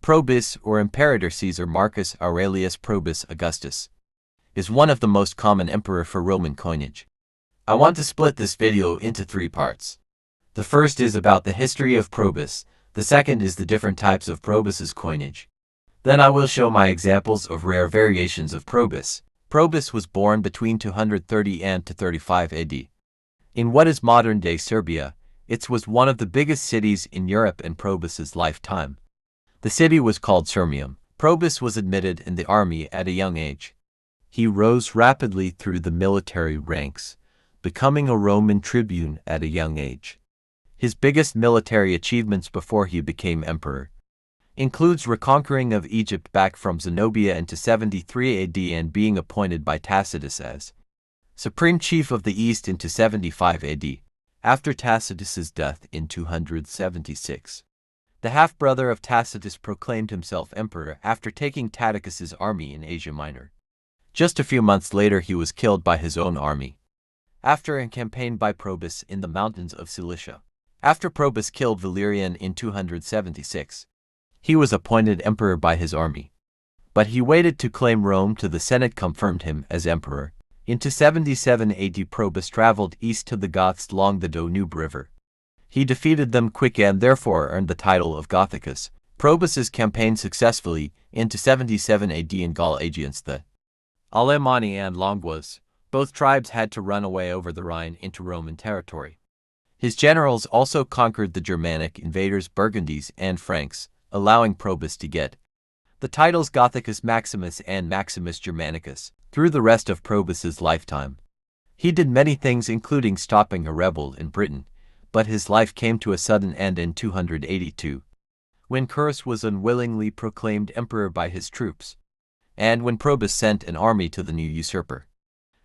Probus, or Imperator Caesar Marcus Aurelius Probus Augustus, is one of the most common emperor for Roman coinage. I want to split this video into 3 parts. The first is about the history of Probus, the second is the different types of Probus's coinage. Then I will show my examples of rare variations of Probus. Probus was born between 230 and 235 AD. In what is modern-day Serbia, it was one of the biggest cities in Europe in Probus's lifetime. The city was called Sirmium. Probus was admitted in the army at a young age. He rose rapidly through the military ranks, becoming a Roman tribune at a young age. His biggest military achievements before he became emperor includes reconquering of Egypt back from Zenobia into 73 AD and being appointed by Tacitus as supreme chief of the East into 75 AD, after Tacitus's death in 276. The half-brother of Tacitus proclaimed himself emperor after taking Tacitus's army in Asia Minor. Just a few months later he was killed by his own army, after a campaign by Probus in the mountains of Cilicia. After Probus killed Valerian in 276, he was appointed emperor by his army. But he waited to claim Rome till the Senate confirmed him as emperor. Into 77 AD Probus traveled east to the Goths along the Danube River. He defeated them quick and therefore earned the title of Gothicus. Probus's campaigned successfully into 77 AD in Gaul against the Alemanni and Longois. Both tribes had to run away over the Rhine into Roman territory. His generals also conquered the Germanic invaders Burgundies and Franks, allowing Probus to get the titles Gothicus Maximus and Maximus Germanicus through the rest of Probus's lifetime. He did many things including stopping a rebel in Britain, but his life came to a sudden end in 282, when Curus was unwillingly proclaimed emperor by his troops, and when Probus sent an army to the new usurper.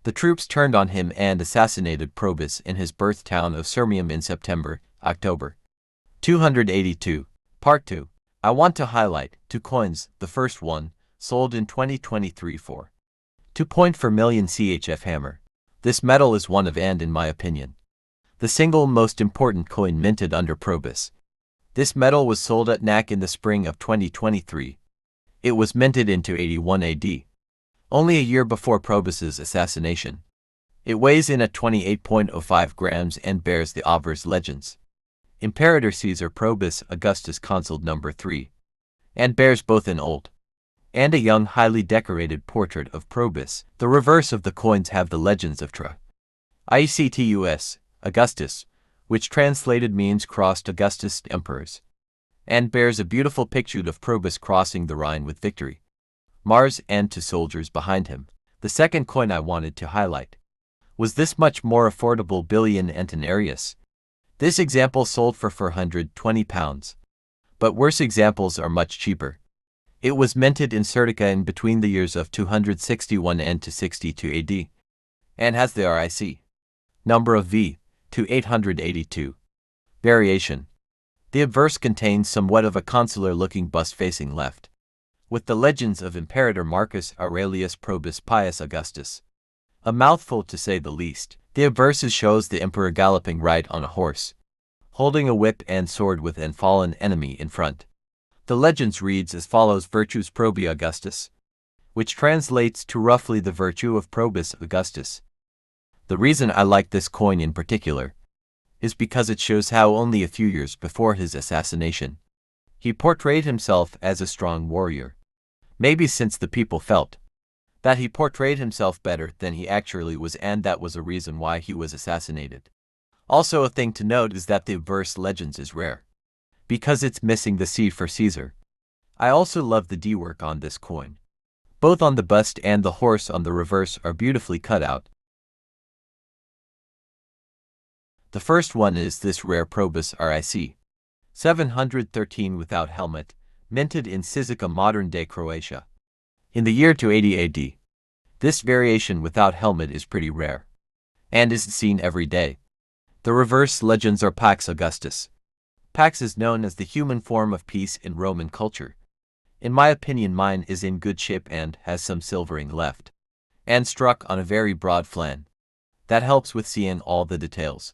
The troops turned on him and assassinated Probus in his birth town of Sirmium in October 282. Part 2. I want to highlight 2 coins. The first one, sold in 2023 for 2.4 million CHF hammer. This metal is one of and, in my opinion, the single most important coin minted under Probus. This metal was sold at NAC in the spring of 2023. It was minted into 81 AD, only a year before Probus's assassination. It weighs in at 28.05 grams and bears the obverse legends Imperator Caesar Probus Augustus Consul No. 3, and bears both an old and a young highly decorated portrait of Probus. The reverse of the coins have the legends of Traicetus Augustus, which translated means crossed Augustus emperors, and bears a beautiful picture of Probus crossing the Rhine with victory, Mars and 2 soldiers behind him. The second coin I wanted to highlight was this much more affordable billion Antinarius. This example sold for £420, but worse examples are much cheaper. It was minted in Serdica in between the years of 261 and 262 AD, and has the RIC number of V to 882. Variation. The obverse contains somewhat of a consular-looking bust facing left, with the legends of Imperator Marcus Aurelius Probus Pius Augustus. A mouthful to say the least. The obverse shows the emperor galloping right on a horse, holding a whip and sword with an fallen enemy in front. The legends reads as follows: Virtus Probi Augustus, which translates to roughly the virtue of Probus Augustus. The reason I like this coin in particular is because it shows how only a few years before his assassination, he portrayed himself as a strong warrior. Maybe since the people felt that he portrayed himself better than he actually was, and that was a reason why he was assassinated. Also, a thing to note is that the obverse legends is rare, because it's missing the C for Caesar. I also love the D work on this coin. Both on the bust and the horse on the reverse are beautifully cut out. The first one is this rare Probus RIC 713 without helmet, minted in Sizica, modern-day Croatia, in the year 280 AD. This variation without helmet is pretty rare, and isn't seen every day. The reverse legends are Pax Augustus. Pax is known as the human form of peace in Roman culture. In my opinion, mine is in good shape and has some silvering left, and struck on a very broad flan. That helps with seeing all the details.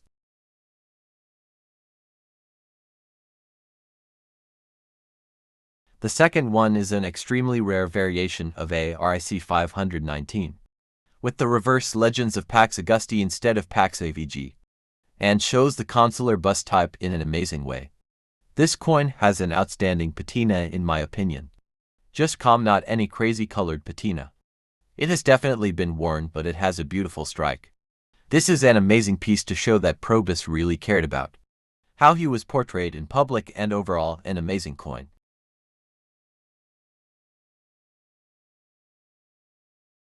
The second one is an extremely rare variation of ARIC 519, with the reverse legends of Pax Augusti instead of Pax AVG, and shows the consular bust type in an amazing way. This coin has an outstanding patina in my opinion. Just calm, not any crazy colored patina. It has definitely been worn, but it has a beautiful strike. This is an amazing piece to show that Probus really cared about how he was portrayed in public, and overall an amazing coin.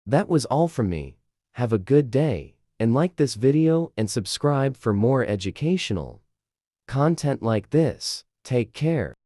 That was all from me. Have a good day, and like this video and subscribe for more educational content like this. Take care.